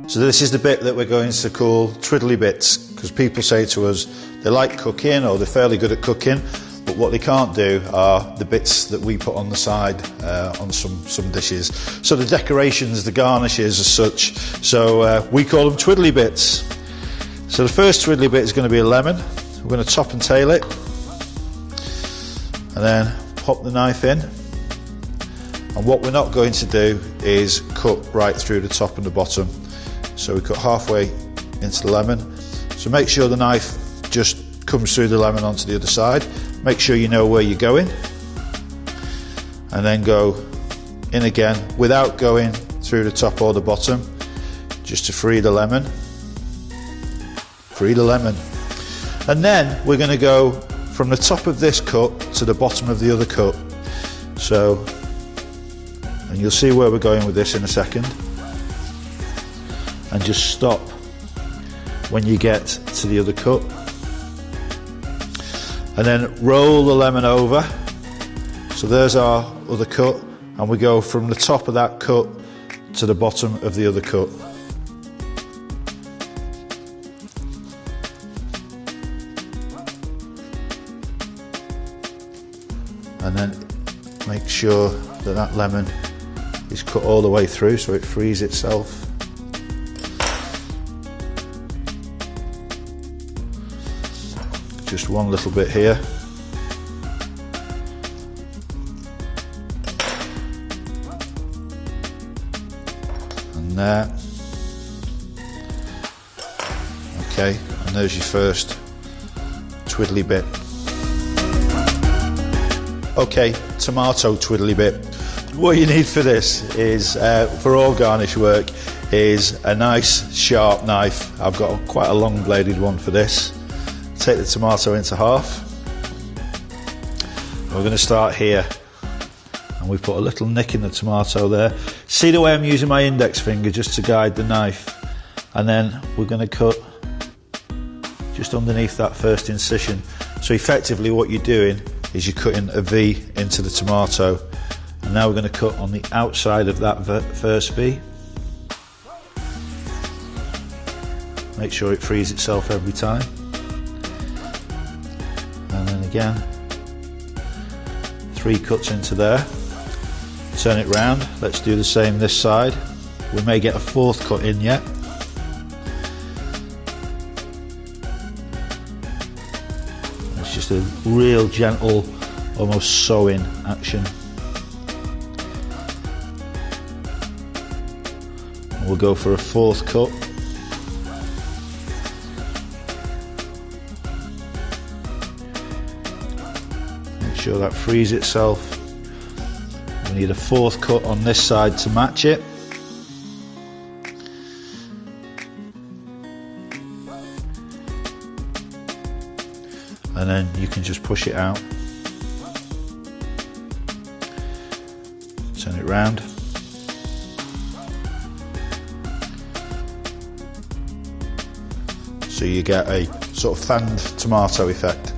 So this is the bit that we're going to call twiddly bits, because people say to us they like cooking or they're fairly good at cooking, but what they can't do are the bits that we put on the side on some dishes. So the decorations, the garnishes as such, so we call them twiddly bits. So the first twiddly bit is going to be a lemon. We're going to top and tail it and then pop the knife in. And what we're not going to do is cut right through the top and the bottom. So we cut halfway into the lemon. So make sure the knife just comes through the lemon onto the other side. Make sure you know where you're going. And then go in again without going through the top or the bottom, just to free the lemon. Free the lemon. And then we're going to go from the top of this cut to the bottom of the other cut. So, and you'll see where we're going with this in a second. And just stop when you get to the other cut. And then roll the lemon over. So there's our other cut, and we go from the top of that cut to the bottom of the other cut. And then make sure that that lemon is cut all the way through so it frees itself. Just one little bit here. And there. Okay, and there's your first twiddly bit. Okay, tomato twiddly bit. What you need for this is, for all garnish work, is a nice sharp knife. I've got quite a long bladed one for this. Take the tomato into half. We're going to start here, and we put a little nick in the tomato there. See the way I'm using my index finger just to guide the knife, and then we're going to cut just underneath that first incision. So effectively what you're doing is you're cutting a V into the tomato, and now we're going to cut on the outside of that first V. Make sure it frees itself every time. And then again, 3 cuts into there. Turn it round. Let's do the same this side. We may get a 4th cut in yet. It's just a real gentle, almost sewing action. And we'll go for a 4th cut. Sure that frees itself. We need a 4th cut on this side to match it. And then you can just push it out. Turn it round. So you get a sort of fanned tomato effect.